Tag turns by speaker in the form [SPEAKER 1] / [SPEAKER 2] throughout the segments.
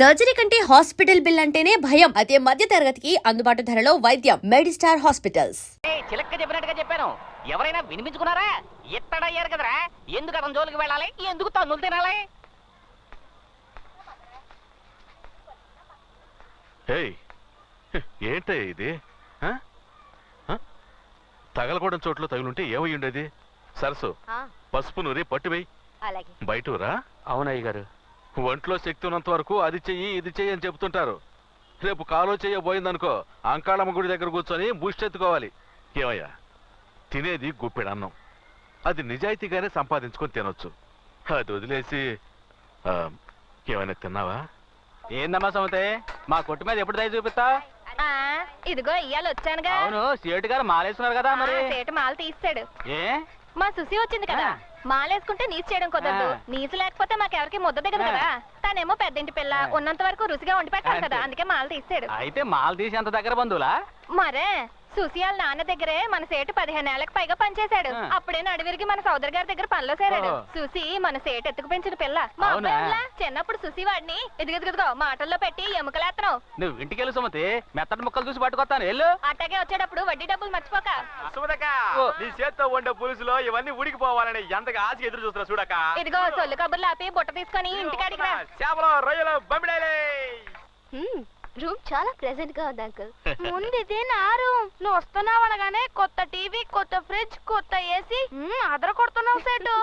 [SPEAKER 1] Surgery కంటే hospital bill అంటేనే భయం. అదే మధ్య తరగతికి అందుబాటు ధరలో వైద్యం. Medistar hospitals.
[SPEAKER 2] చిలక్క చెప్పినట్టుగా చెప్పాను. ఎవరైనా వినిపించుకున్నారా? ఎత్తడయ్యారు కదరా, ఎందుకు అతని జోలికి వెళ్ళాలి, ఎందుకు తన్నులు తినాలి?
[SPEAKER 3] ఏంటే ఇది? తగలకూడని చోట్ల తగులుంటే ఏమై ఉండేది? సరసు, పసుపు నూరి పట్టువేయి. బయటరా.
[SPEAKER 4] అవునయ్య గారు.
[SPEAKER 3] ఒంట్లో శక్తి ఉన్నంత వరకు అది చెయ్యి ఇది చెయ్యి అని చెప్తుంటారు. రేపు కాలో చెయ్యబోయిందనుకో, అంకాళమ్మ గుడి దగ్గర కూర్చొని బూస్టెత్తుకోవాలి. ఏమయ్యా, తినేది గుప్పెడన్నం, అది నిజాయితీగానే సంపాదించుకొని తినొచ్చు. అది వదిలేసి ఏమైనా తిన్నావా?
[SPEAKER 4] ఏందమ్మా సమతే, మా కొట్టు మీద ఎప్పుడు దయ చూపిస్తా?
[SPEAKER 5] ఇదిగో ఇయ్యాలి వచ్చానుగా.
[SPEAKER 4] అవును, సేటు గారు మాలేస్తున్నారు కదా. మరి
[SPEAKER 5] సేటు మాల తీస్తాడు.
[SPEAKER 4] ఏ
[SPEAKER 5] మా సుసి వచ్చింది కదా, మాలేసుకుంటే నీసు చేయడం కుదరదు. నీసు లేకపోతే మాకెవరికి ముద్ద దిగదు కదా. తనేమో పెద్దింటి పిల్ల, ఉన్నంత వరకు రుచిగా వండి పెట్టాలి కదా, అందుకే మాల తీస్తాడు.
[SPEAKER 4] అయితే మాల తీసి అంత దగ్గర బంధువులా?
[SPEAKER 5] మరే సుశీల్ నాన్న దగ్గరే మన సేటు 15 ఏళ్లకు పైగా పనిచేశాడు. అప్పుడే నడివిరికి మన సోదరు గారి దగ్గర పనిలో చేరాడు. సుసి మన సేటు ఎత్తుకు పెంచిన పిల్ల. మా అబ్బాయిలా చిన్నప్పుడు సుసి వాడిని ఇదిగో మాటల్లో పెట్టి ఎముకలేత్తను.
[SPEAKER 4] నువ్వు ఇంటికెళ్ళు సుమతి, మెత్తటి ముక్కలు చూసి పట్టుకొస్తాను. వెళ్ళు.
[SPEAKER 5] అట్టాగే వచ్చేటప్పుడు వడ్డీ డబ్బులు మర్చిపోక.
[SPEAKER 4] నీ చేత్తో వండే పులుసులో ఇవన్నీ ఉడికిపోవాలని ఎంతగా ఆశ ఎదురు చూస్తున్నా చూడక.
[SPEAKER 5] ఇదిగో సొల్లు కబుర్లు ఆపి బుట్ట తీసుకొని ఇంటికాడికి రా.
[SPEAKER 4] చేపలు, రొయ్యలు, బొమ్మిడాయలే.
[SPEAKER 5] రూమ్ చాలా ప్రెజెంట్ గా ఉంది అంకుల్. ముందు ఇదే నా రూమ్. నువ్వు వస్తున్నావు అనగానే కొత్త టీవీ, కొత్త ఫ్రిడ్జ్, కొత్త ఏసీ అదర కొడుతున్నావు సేటు.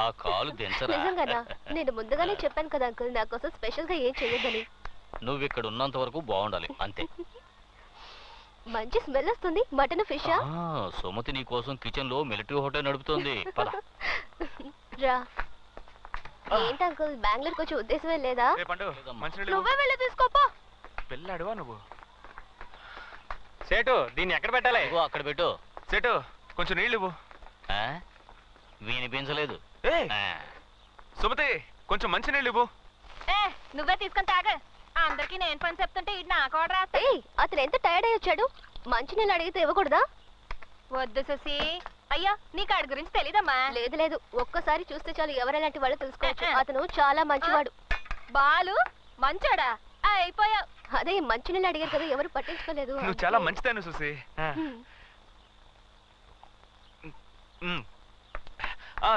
[SPEAKER 2] ఆ కాలు దించరా.
[SPEAKER 5] నిజంగానా? నేను ముందుగానే చెప్పాను కదా అంకుల్, నా కోసం స్పెషల్ గా ఏం చెయ్యొద్దని.
[SPEAKER 2] నువ్వు ఇక్కడ ఉన్నంత వరకు బాగుండాలి అంతే.
[SPEAKER 5] మంచి స్మెల్ వస్తుంది. మటన్ ఫిష్
[SPEAKER 2] సుమతి నీ కోసం కిచెన్ లో మిలిటరీ హోటల్ నడుపుతోంది. పద.
[SPEAKER 5] రా. ఏంటి అంకుల్, బెంగళూరుకి వచ్చే ఉద్దేశమే లేదా? నువ్వే వెళ్ళి తీసుకోపో.
[SPEAKER 4] పెళ్ళాడువా నువ్వు? సేటు, దీన్ని ఎక్కడ పెట్టాలి?
[SPEAKER 2] అక్కడ పెట్టు.
[SPEAKER 4] సేటు, కొంచెం నీళ్ళు ఇవ్వు.
[SPEAKER 2] వినిపించలేదు.
[SPEAKER 4] సుమతి, కొంచెం మంచి నీళ్ళు ఇవ్వు.
[SPEAKER 5] నువ్వే తీసుకొని తాగ. అందరికి నేను పని చెప్తుంటే ఇటు నాకు ఆర్డర్ రాస్తే. అతను ఎంత టైర్డ్ అయ్యి వచ్చాడు, మంచి నీళ్ళు అడిగితే ఇవ్వకూడదా? వద్దు శశి. అయ్యా, నీకు ఆడి గురించి తెలీదమ్మా. లేదు, ఒక్కసారి చూస్తే చాలు ఎవరెలాంటి వాళ్ళు తెలుసుకోవచ్చు. అతను చాలా మంచివాడు. బాలు మంచోడా? అయిపోయా. అదే మంచి నీళ్ళు అడిగారు కదా, ఎవరు పట్టించుకోలేదు.
[SPEAKER 4] నువ్వు చాలా మంచిదాన్ని చూసి.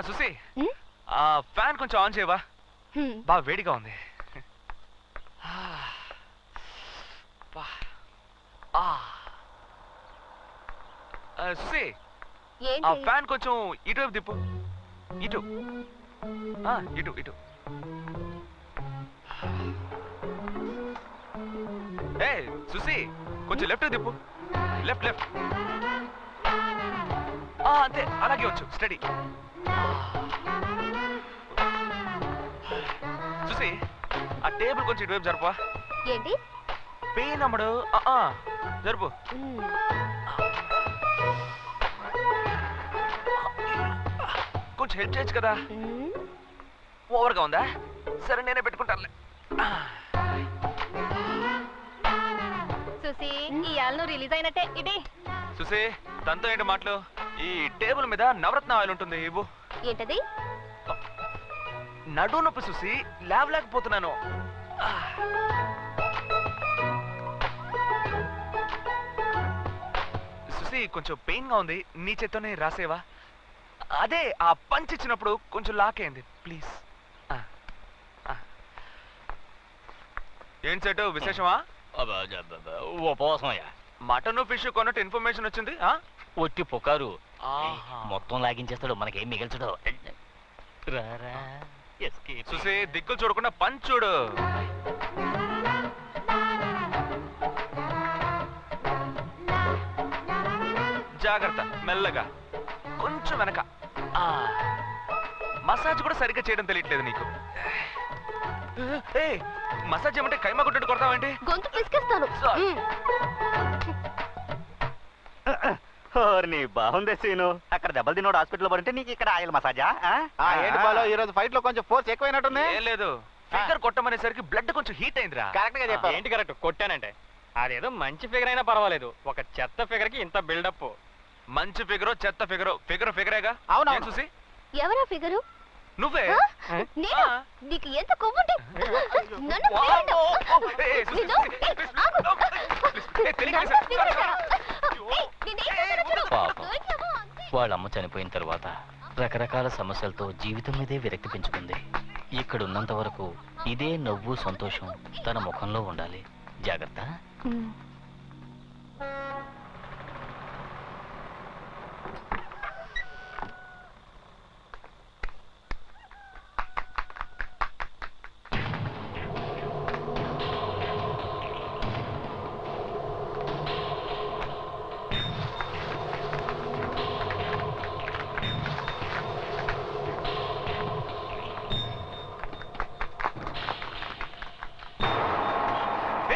[SPEAKER 4] సుసి, ఫ్యాన్ కొంచెం ఆన్ చేయవా? బాగా వేడిగా ఉంది. సుసి, ఆ ఫ్యాన్ కొంచెం ఇటువైపు తిప్పు. ఇటు ఇటు ఇటు. ఏ సుసి, కొంచెం లెఫ్ట్ తిప్పు. లెఫ్ట్. అంతే, అలాగే వచ్చు. స్టడీ. సుసి, ఆ టేబుల్ కొంచెం ఇటువైపు జరుపు.
[SPEAKER 5] ఏంటి
[SPEAKER 4] పెయిన్ అమ్మడు. జరుపు. కొంచెం హెల్ప్ చేయొచ్చు కదా. ఓవర్గా ఉందా? సరే, నేనే పెట్టుకుంటానులే.
[SPEAKER 5] సుసి, ఇవాళ నువ్వు రిలీజ్ అయినట్టే. ఇది
[SPEAKER 4] సుసి, తనతో ఏంటి మాటలు? ఈ టేబుల్ మీద నవరత్న ఆయిల్ ఉంటుంది, ఇవ్వు.
[SPEAKER 5] ఏంటది?
[SPEAKER 4] నడు నొప్పి సుసి, లేవలేకపోతున్నాను. సుసి, కొంచెం పెయిన్ గా ఉంది, నీ చేత్తోనే రాసేవా? అదే ఆ పంచ్ ఇచ్చినప్పుడు కొంచెం లాకేయండి ప్లీజ్. ఏం సెటు విశేషమా?
[SPEAKER 2] ఉపవాసమయ్యా.
[SPEAKER 4] మటన్ ఫిష్ కొన్నట్టు ఇన్ఫర్మేషన్ వచ్చింది.
[SPEAKER 2] ఒట్టి పుకారు. మొత్తం లాగించేస్తాడు, మనకేం మిగల్చడు.
[SPEAKER 4] చూసి దిక్కులు చూడకుండా పంచ్ చూడు. జాగ్రత్త, మెల్లగా, కొంచెం వెనక. మసాజ్ కూడా సరిగ్గా చేయడం తెలియట్లేదు నీకు. మసాజ్ ఏమంటే కైమా గుడ్డట్టు కొడతావేంటి?
[SPEAKER 5] గొంతు పిసికేస్తాను.
[SPEAKER 6] బాగుంది సీను. అక్కడ దెబ్బలు తినోడు హాస్పిటల్ పడితే నీకు ఇక్కడ ఆయిల్ మసాజా? ఏంటి బాలో, ఈ రోజు ఫైట్ లో కొంచెం ఫోర్స్ ఎక్కువైనట్టుంది.
[SPEAKER 4] ఏం లేదు, ఫిగర్ కొట్టమనేసరికి బ్లడ్ కొంచెం హీట్ అయిందిరా.
[SPEAKER 6] కరెక్ట్ గా చెప్పావు.
[SPEAKER 4] ఏంటి కరెక్ట్? కొట్టానంటే అదేదో మంచి ఫిగర్ అయినా పర్వాలేదు, ఒక చెత్త ఫిగర్ కి ఇంత బిల్డప్. మంచి ఫిగరో చెత్త ఫిగరో, ఫిగరేగా.
[SPEAKER 6] అవునా
[SPEAKER 4] చూసి
[SPEAKER 5] ఎవరా ఫిగరు?
[SPEAKER 4] నువ్వే
[SPEAKER 5] ఆ? నేనా?
[SPEAKER 4] ఆ.
[SPEAKER 5] నీకు ఎంత కొవ్వుంటే నన్ను ఫిగరెట్టు. నిన్ను? ఏయ్, ఆగు. నన్ను ఫిగరెట్టు. ఏయ్, నేనేం చేశానో చూడు.
[SPEAKER 2] పాపం.
[SPEAKER 5] దొరికావా? అంతే.
[SPEAKER 2] వాళ్ళమ్మ చనిపోయిన తర్వాత రకరకాల సమస్యలతో జీవితం మీదే విరక్తి పెంచుకుంది. ఇక్కడ ఉన్నంత వరకు ఇదే నవ్వు సంతోషం తన ముఖంలో ఉండాలి. జాగ్రత్త.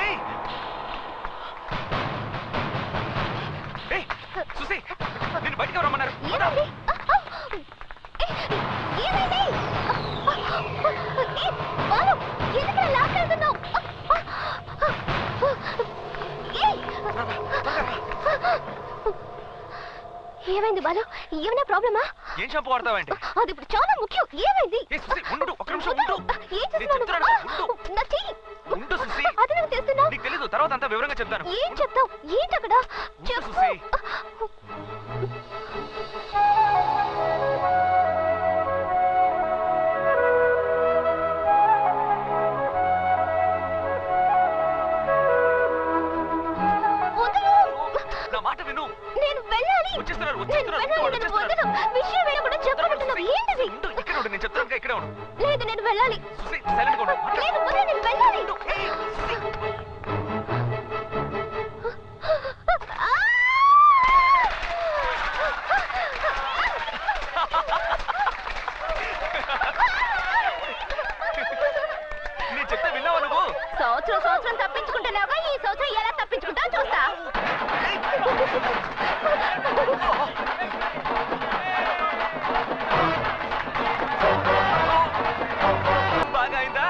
[SPEAKER 4] ఏయ్! ఏయ్! సుసి నిన్ను బయటికి రమ్మన్నారు.
[SPEAKER 5] ఏమైంది? ఏమైంది? బాలు, ఎందుకు ఇలా లాక్కెళ్తున్నావ్? ఏయ్! ఏమైంది బాలు? ఏమైనా ప్రాబ్లమా?
[SPEAKER 4] ఏం షాంపూ వాడతావేంటి?
[SPEAKER 5] అది ఇప్పుడు చాలా ముఖ్యం. ఏమైంది?
[SPEAKER 4] ఏ సుసి ఉండు, ఒక్క నిమిషం ఉండు.
[SPEAKER 5] ఏం
[SPEAKER 4] నేను
[SPEAKER 5] చేస్తున్నావు?
[SPEAKER 4] చెప్తున్నాను, ఉండు.
[SPEAKER 5] నా చెయ్యి.
[SPEAKER 4] ఉండు సుసి.
[SPEAKER 5] అది నువ్వు చేస్తున్నావు.
[SPEAKER 4] నీకు తెలీదు, తర్వాత అంతా వివరంగా చెప్తాను.
[SPEAKER 5] ఏం చెప్తావు? ఏంటక్కడ?
[SPEAKER 4] ఉండు
[SPEAKER 5] చెప్పు.
[SPEAKER 4] సుసి.
[SPEAKER 5] వదలు.
[SPEAKER 4] నా మాట విను.
[SPEAKER 5] నేను వెళ్ళాలి.
[SPEAKER 4] వచ్చేస్తున్నారు,
[SPEAKER 5] నేను
[SPEAKER 4] వచ్చేస్తున్నారు.
[SPEAKER 5] వెళ్ళాలి.
[SPEAKER 4] వాళ్ళు
[SPEAKER 5] నన్ను
[SPEAKER 4] వచ్చేస్తున్నారు.
[SPEAKER 5] వదలు. విషయం వేయకుండా చెప్పమంటున్నావు. ఏంటిది?
[SPEAKER 4] ఉండు, ఇక్కడ ఉండు. నేను చెప్తాను ఇక్కడే ఉండు.
[SPEAKER 5] లేదు, నేను వెళ్ళాలి.
[SPEAKER 4] సుసి సైలెంట్ గా ఉండు. మాట్లాడు.
[SPEAKER 5] లేదు, వదలు, నేను వెళ్ళాలి.
[SPEAKER 4] ఉండు. ఏయ్, సుసి. నేను చెప్తే విన్నావా నువ్వు?
[SPEAKER 5] సంవత్సరం తప్పించుకుంటున్నావుగా, ఈ సంవత్సరం ఎలా తప్పించుకుంటావు చూస్తా.
[SPEAKER 4] బాగా అయిందా?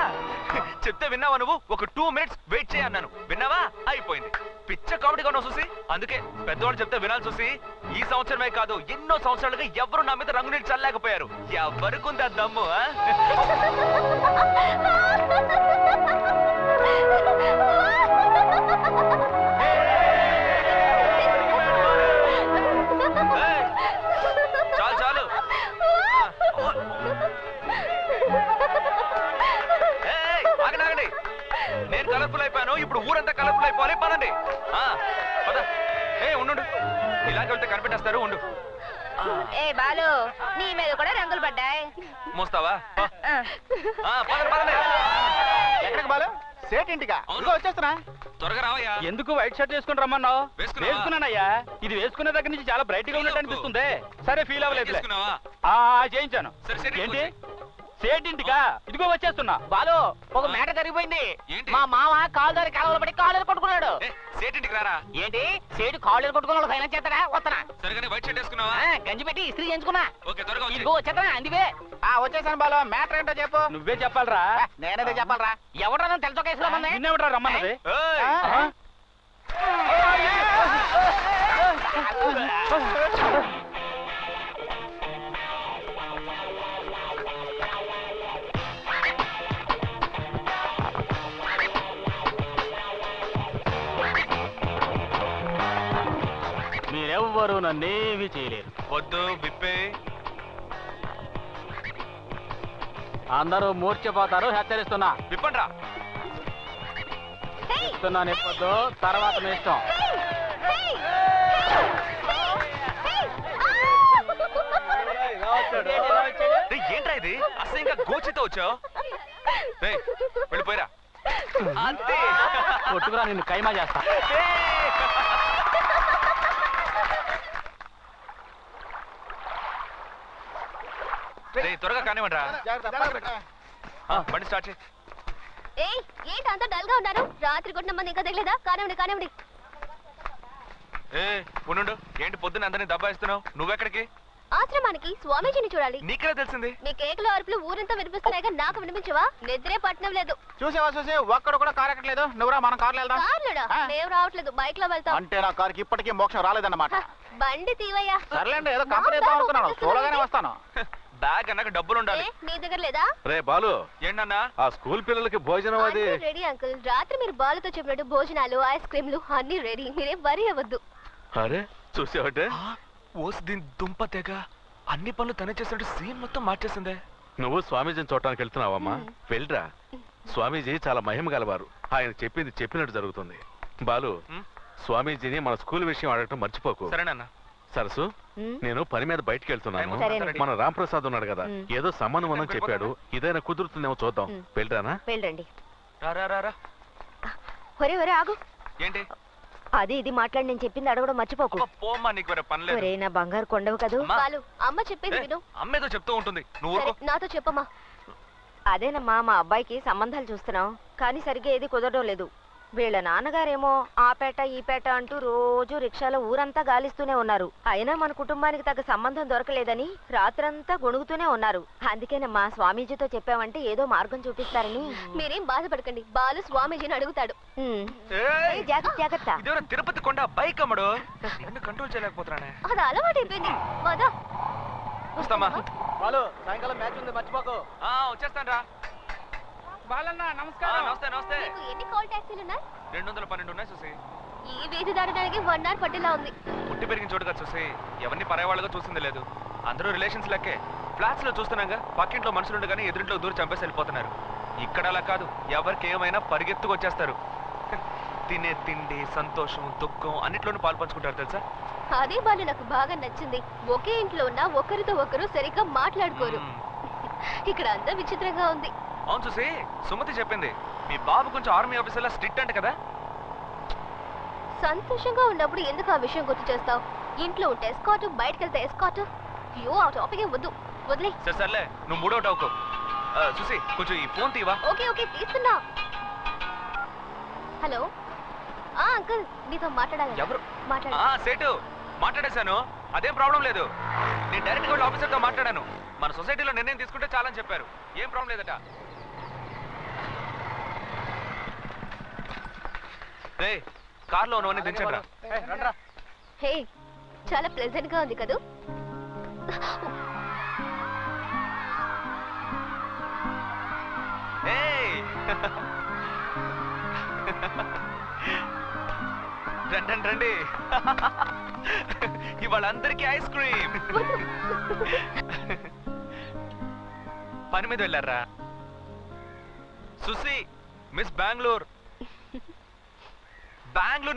[SPEAKER 4] చెప్తే విన్నావా నువ్వు? ఒక 2 minutes వెయిట్ చేయి అన్నాను. విన్నావా? అయిపోయింది. పిచ్చ కామెడీగా ఉన్నావు చూసి. అందుకే పెద్దవాళ్ళు చెప్తే వినాలి చూసి. ఈ సంవత్సరమే కాదు, ఎన్నో సంవత్సరాలుగా ఎవరు నా మీద రంగు నీళ్ళు చల్లలేకపోయారు. ఎవరికి ఆ దమ్ము? ఆ? ఏయ్, చాలు చాలు. ఏయ్, ఆగండి ఆగండి. నేను కలర్ఫుల్ అయిపోయాను, ఇప్పుడు ఊరంతా కలర్ఫుల్ అయిపోవాలి. పదండి. ఆ, పద. ఏ ఉండు, ఇలాగ వెళ్తే కనిపెట్టేస్తారు. ఉండు.
[SPEAKER 5] ఏ బాలు, నీ మీద కూడా రంగులు పడ్డాయి.
[SPEAKER 4] మోస్తావా? పదండి పదండి.
[SPEAKER 6] ఎక్కడికి బాలు? సేట్ ఇంటికా?
[SPEAKER 4] అవును.
[SPEAKER 6] ఇదిగో వచ్చేస్తున్నా.
[SPEAKER 4] త్వరగా రావయ్యా.
[SPEAKER 7] ఎందుకు వైట్ షర్ట్ వేసుకుని రమ్మన్నావు?
[SPEAKER 4] వేసుకున్నావా?
[SPEAKER 7] వేసుకున్నానయ్యా. ఇది వేసుకునే దగ్గర నుంచి చాలా బ్రైట్ గా ఉన్నట్టు అనిపిస్తుంది. సరే, ఫీల్ అవ్వలేదు.
[SPEAKER 4] చేసుకున్నావా?
[SPEAKER 7] చేయించాను.
[SPEAKER 4] సరే, సరే,
[SPEAKER 7] ఏంటి సేట్ ఇంటికా? ఇదిగో వచ్చేస్తున్నా.
[SPEAKER 2] బాలు, ఒక మ్యాటర్ జరిగిపోయింది.
[SPEAKER 4] ఏంటి?
[SPEAKER 2] మా మామ కాలు దారి కాలువలో పడి కాళ్ళు కొట్టుకున్నాడు.
[SPEAKER 4] ఏ, సేటింటికి రారా.
[SPEAKER 2] ఏంటి సేటు కాళ్ళు కొట్టుకున్నాడు? ఫైనాన్స్ చేస్తారా? వస్తానా?
[SPEAKER 4] సరిగానే వైట్ షర్ట్ వేసుకున్నావా?
[SPEAKER 2] గంజి పెట్టి ఇస్త్రీ చేయించుకున్నా.
[SPEAKER 4] ఓకే, త్వరగా వచ్చి.
[SPEAKER 2] ఇదిగో వచ్చేస్తానా? అందువే
[SPEAKER 6] వచ్చేసాను బాలు. మ్యాటర్ ఏంటో చెప్పు.
[SPEAKER 7] నువ్వే చెప్పాలరా.
[SPEAKER 6] నేనేదో చెప్పాలరా.
[SPEAKER 2] ఎవడన్నా తెలచొకేసుకోమంది?
[SPEAKER 7] నిన్నెవడరా రమ్మన్నది?
[SPEAKER 4] ఏయ్,
[SPEAKER 7] ఆ? మీరెవ్వరూ నన్నేమీ చేయలేరు.
[SPEAKER 4] వద్దు విప్పే.
[SPEAKER 7] అందరూ మూర్చిపోతారు. హెచ్చరిస్తున్నా.
[SPEAKER 4] విప్పండ్రా.
[SPEAKER 7] చెప్తున్నాను, చెప్పొద్దు. తర్వాత మీ ఇష్టం.
[SPEAKER 4] ఏయ్, ఏంట్రా ఇది? అసహ్యంగా గోచితో వచ్చావు. ఏయ్, వెళ్ళిపోయిరా. అంతే.
[SPEAKER 7] కొట్టుకురా, నిన్ను కైమా చేస్తా.
[SPEAKER 4] ఏయ్, త్వరగా కానివ్వండిరా.
[SPEAKER 6] జాగ్రత్త.
[SPEAKER 4] బండి స్టార్ట్ చేయి.
[SPEAKER 5] ఏయ్, ఏంటి అంత డల్ గా ఉన్నారు? రాత్రి కొట్టిన మంది ఇంకా తగలేదా? కానివ్వండి కానివ్వండి.
[SPEAKER 4] ఏ ఉండు. ఏంటి పొద్దున్న అందరినీ దబ్బాయిస్తున్నావు? నువ్వెక్కడికి?
[SPEAKER 5] ఆశ్రమానికి స్వామీజీని చూడాలి.
[SPEAKER 4] నీకెలా తెలిసింది?
[SPEAKER 5] మీ కేకలు అరుపులు ఊరంతా వినిపిస్తున్నాయిగా, నాకు వినిపించవా? నిద్రే పట్టణం లేదు.
[SPEAKER 6] చూసేవా చూసి ఒక్కడు కూడా కారు ఎక్కట్లేదు. నువ్వురా, మనం కార్లో వెళ్దాం.
[SPEAKER 5] కార్లుడా?
[SPEAKER 6] ఆ.
[SPEAKER 5] మేము రావట్లేదు, బైక్ లో వెళ్తాం.
[SPEAKER 6] అంటే నా కారుకి ఇప్పటికీ మోక్షం రాలేదన్నమాట.
[SPEAKER 5] హ, బండి తీవయ్యా.
[SPEAKER 6] సర్లేండి, ఏదో కంపెనీ ఇద్దాం అనుకున్నాను. చూడగానే వస్తాను.
[SPEAKER 4] బ్యాగ్ అన్నాక డబ్బులు ఉండాలి.
[SPEAKER 5] నీ దగ్గర లేదా?
[SPEAKER 3] రే బాలు,
[SPEAKER 4] ఏంటన్నా?
[SPEAKER 3] ఆ స్కూల్ పిల్లలకి భోజనం అది
[SPEAKER 5] రెడీ అంకుల్. రాత్రి మీరు బాలుతో చెప్పినట్టు భోజనాలు, ఐస్ క్రీమ్లు అన్ని రెడీ. మీరేం వరి అవ్వద్దు.
[SPEAKER 3] అరే చూసావటే,
[SPEAKER 4] ఓసి దీని దుంప తెగ అన్ని పనులు తనే చేసినట్టు సీన్ మొత్తం మార్చేసిందే.
[SPEAKER 3] నువ్వు స్వామీజీని చూడటానికి వెళ్తున్నావమ్మా? వెళ్ళరా. స్వామీజీ చాలా మహిమ గలవారు. ఆయన చెప్పింది చెప్పినట్టు జరుగుతుంది. బాలు, స్వామీజీని మన స్కూల్ విషయం అడగటం మర్చిపోకు.
[SPEAKER 4] సరేనన్నా.
[SPEAKER 3] సరసు, నేను పని మీద బయటికి వెళ్తున్నాను. మన రాంప్రసాద్ ఉన్నాడు కదా, ఏదో సంబంధం అని చెప్పాడు. ఇదైనా కుదురుతుందేమో చూద్దాం. వెళ్ళరానా?
[SPEAKER 5] వెళ్ళండి.
[SPEAKER 4] రా.
[SPEAKER 5] ఒరే ఒరే ఆగు.
[SPEAKER 4] ఏంటి?
[SPEAKER 5] అది ఇది మాట్లాడి నేను చెప్పింది అడగడం మర్చిపోకు.
[SPEAKER 4] పోమ్మా, నీకు వేరే పని లేదు.
[SPEAKER 5] ఒరే నా బంగారు కొండవు కదూ.
[SPEAKER 4] అమ్మా.
[SPEAKER 5] బాలు, అమ్మ చెప్పింది విను.
[SPEAKER 4] అమ్మేదో చెప్తూ ఉంటుంది, నువ్వు
[SPEAKER 5] సరే,
[SPEAKER 4] ఊరుకో.
[SPEAKER 5] నాతో చెప్పమ్మా. అదేనమ్మా, మా అబ్బాయికి సంబంధాలు చూస్తున్నాం, కానీ సరిగ్గా ఏది కుదరడం లేదు. వీళ్ళ నాన్నగారేమో ఆ పేట ఈ పేట అంటూ రోజు రిక్షాలో ఊరంతా గాలిస్తూనే ఉన్నారు. అయినా మన కుటుంబానికి తగ్గ సంబంధం దొరకలేదని రాత్రంతా గొణుగుతూనే ఉన్నారు. అందుకేనమ్మా స్వామీజీతో చెప్పామంటే ఏదో మార్గం చూపిస్తారని. మీరేం బాధపడకండి, బాలు స్వామీజీని అడుగుతాడు.
[SPEAKER 4] ఏయ్!
[SPEAKER 5] జాగ్రత్త.
[SPEAKER 4] ఇదేవరో తిరుపతి కొండ బైక్ అమ్మడు. నన్ను కంట్రోల్ చేయలేకపోతున్నానే.
[SPEAKER 5] అది అలవాటు అయిపోయింది. వదా
[SPEAKER 4] వస్తామా?
[SPEAKER 6] బాలు, సాయంకాలం మ్యాచ్ ఉంది, మర్చిపోకు.
[SPEAKER 4] వచ్చేస్తాను రా.
[SPEAKER 7] బాలన్న నమస్కారం.
[SPEAKER 4] నమస్తే.
[SPEAKER 5] నీకు ఎన్ని కాల్ ట్యాక్సీలు ఉన్నాయి?
[SPEAKER 4] 212 ఉన్నాయి చూసి.
[SPEAKER 5] ఈ వీధి దాటడానికి 1 hour పట్టేలా ఉంది.
[SPEAKER 4] పుట్టి పెరిగిన చోటుగా చూసి ఎవరిని పరాయవాళ్ళగా చూసింది లేదు. అందరూ రిలేషన్స్ లెక్కే. ఫ్లాట్స్ లో చూస్తున్నాగా, పక్కింట్లో మనుషులు కానీ ఎదురింట్లో దూరం చంపేసి వెళ్ళిపోతున్నారు. ఇక్కడ అలా కాదు, ఎవరికి ఏమైనా పరిగెత్తుకు వచ్చేస్తారు. తినే తిండి, సంతోషం, దుఃఖం అన్నిట్లోనూ పాలు పంచుకుంటారు తెలుసా.
[SPEAKER 5] అదే బాలు నాకు బాగా నచ్చింది. ఒకే ఇంట్లో ఉన్న ఒకరితో ఒకరు సరిగ్గా మాట్లాడుకోరు. ఇక్కడ అంతా విచిత్రంగా ఉంది.
[SPEAKER 4] అవును చూసి, సుమతి చెప్పింది మీ బాబు కొంచెం ఆర్మీ ఆఫీసర్లా స్ట్రిక్ట్ అంట కదా.
[SPEAKER 5] సంతోషంగా ఉన్నప్పుడు ఎందుకు ఆ విషయం గుర్తు చేస్తావు? ఇంట్లో ఉంటే ఎస్కాట్, బయటకు వెళ్తే ఎస్కాట్. అయ్యో ఆ టాపిక్ వద్దు, వదిలే.
[SPEAKER 4] సర్లే, నువ్వు మూడోటి అవుకో. చూసి కొంచెం ఈ ఫోన్ తీవా.
[SPEAKER 5] ఓకే తీస్తున్నా. హలో, అంకుల్ నీతో మాట్లాడాలి.
[SPEAKER 4] ఎవరు?
[SPEAKER 5] మాట్లాడు.
[SPEAKER 4] సేటు మాట్లాడేశాను, అదేం ప్రాబ్లం లేదు. నేను డైరెక్ట్ గా ఆఫీసర్తో మాట్లాడాను. మన సొసైటీలో నిర్ణయం తీసుకుంటే చాలని చెప్పారు. ఏం ప్రాబ్లం లేదట. రే, కార్లో ఉన్నవన్నీ దించండి రా.
[SPEAKER 5] హే, చాలా ప్లెజెంట్ గా ఉంది కదూ.
[SPEAKER 4] రండి ఇవాళ అందరికీ ఐస్ క్రీమ్. పని మీద వెళ్ళారా? సుసి మిస్ బెంగళూరు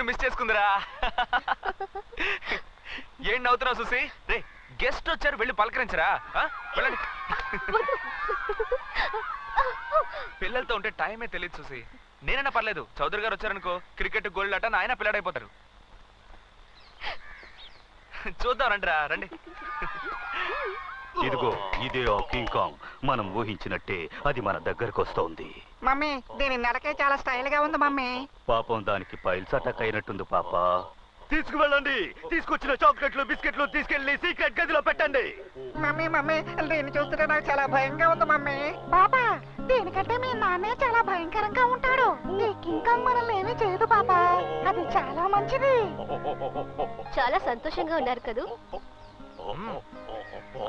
[SPEAKER 4] మిస్ చేసుకుందిరా. ఏం నవ్వుతున్నావు సుసి? రే, గెస్ట్ వచ్చారు, వెళ్ళి పలకరించరా. వెళ్ళండి. పిల్లలతో ఉంటే టైమే తెలియదు సుసి. నేనైనా పర్లేదు, చౌదరి గారు వచ్చారనుకో, క్రికెట్ గోల్డ్ ఆట ఆయన పిల్లాడైపోతారు. చూద్దాం రండి.
[SPEAKER 8] ఇదిగో ఇదే ఆ కింగ్ కాంగ్. మనం ఊహించినట్టే అది మన దగ్గరకు వస్తోంది.
[SPEAKER 9] మమ్మీ, దీని నడకే చాలా స్టైల్ గా ఉంది మమ్మీ.
[SPEAKER 8] పాపం దానికి పైల్స్ అటాక్ అయినట్టుంది పాప. తీసుకువెళ్ళండి. తీసుకొచ్చిన చాక్లెట్లు బిస్కెట్లు తీసుకెళ్లి సీక్రెట్ గదిలో పెట్టండి.
[SPEAKER 9] మమ్మీ, దీన్ని చూస్తుంటే నాకు చాలా భయంగా ఉంది మమ్మీ. పాపా, దీనికంటే మీ నాన్నే చాలా భయంకరంగా ఉంటాడు. ఈ కింగ్ కాంగ్ మనల్ని ఏమీ చేయదు పాపా, అది చాలా మంచిది.
[SPEAKER 5] చాలా సంతోషంగా ఉన్నారు కదూ.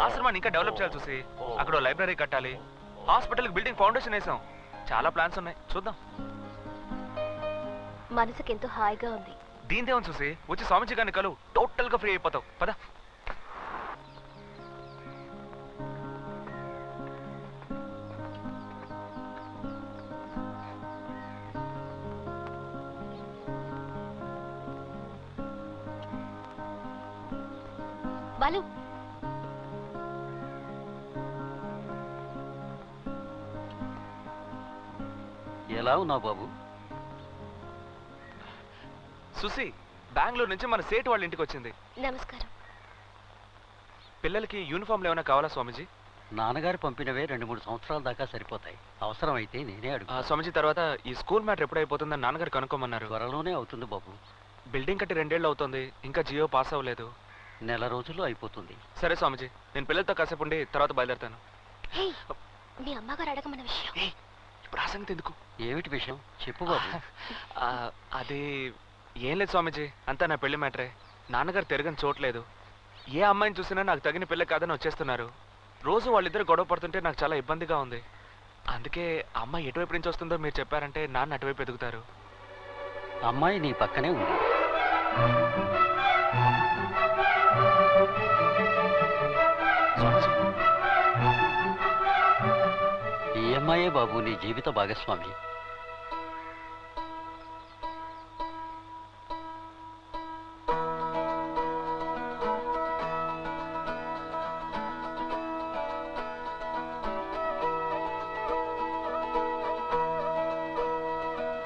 [SPEAKER 4] ఆశ్రమాన్ని ఇంకా డెవలప్ చేయాలి చూసి. అక్కడ లైబ్రరీ కట్టాలి, హాస్పిటల్ బిల్డింగ్ ఫౌండేషన్ వేసాం. చాలా ప్లాన్స్ ఉన్నాయి, చూద్దాం.
[SPEAKER 5] మనసుకి ఎంతో హాయిగా ఉంది.
[SPEAKER 4] దీనిదేమని చూసి, వచ్చి స్వామిజీ గారిని కలు, టోటల్ గా ఫ్రీ అయిపోతావు. పద.
[SPEAKER 5] బాలు,
[SPEAKER 8] ఎలా ఉన్నావు బాబు?
[SPEAKER 4] సుసి బెంగళూరు నుంచి మన సేటు వాళ్ళ ఇంటికి వచ్చింది.
[SPEAKER 5] నమస్కారం.
[SPEAKER 4] పిల్లలకి యూనిఫామ్లు ఏమైనా కావాలా స్వామిజీ?
[SPEAKER 8] నాన్నగారు పంపినవే 2-3 సంవత్సరాల దాకా సరిపోతాయి. అవసరమైతే నేనే అడుగు.
[SPEAKER 4] స్వామిజీ, తర్వాత ఈ స్కూల్ మ్యాటర్ ఎప్పుడైపోతుందని నాన్నగారు కనుక్కోమన్నారు.
[SPEAKER 8] త్వరలోనే అవుతుంది బాబు.
[SPEAKER 4] బిల్డింగ్ కట్టి 2 ఏళ్ళు అవుతుంది, ఇంకా జియో పాస్ అవ్వలేదు.
[SPEAKER 8] నెల రోజుల్లో అయిపోతుంది.
[SPEAKER 4] సరే స్వామిజీ, నేను పిల్లలతో కాసేపు ఉండి తర్వాత బయలుదేరుతాను.
[SPEAKER 5] హే, మీ అమ్మగారు అడగమన్న విషయం.
[SPEAKER 4] ఇప్పుడు ఆ సంగతి ఎందుకు?
[SPEAKER 8] ఏమిటి విషయం చెప్పు బాబు.
[SPEAKER 4] అది ఏం లేదు స్వామిజీ, అంతా నా పెళ్లి మ్యాటరే. నాన్నగారు తిరగని చూడలేదు. ఏ అమ్మాయిని చూసినా నాకు తగిన పిల్ల కాదని వచ్చేస్తున్నారు. రోజు వాళ్ళిద్దరు గొడవ పడుతుంటే నాకు చాలా ఇబ్బందిగా ఉంది. అందుకే అమ్మాయి ఎటువైపు నుంచి వస్తుందో మీరు చెప్పారంటే నాన్న అటువైపు ఎదుగుతారు.
[SPEAKER 2] అమ్మాయి నీ పక్కనే ఉంది. ఈ అమ్మాయే బాబు నీ జీవిత భాగస్వామి.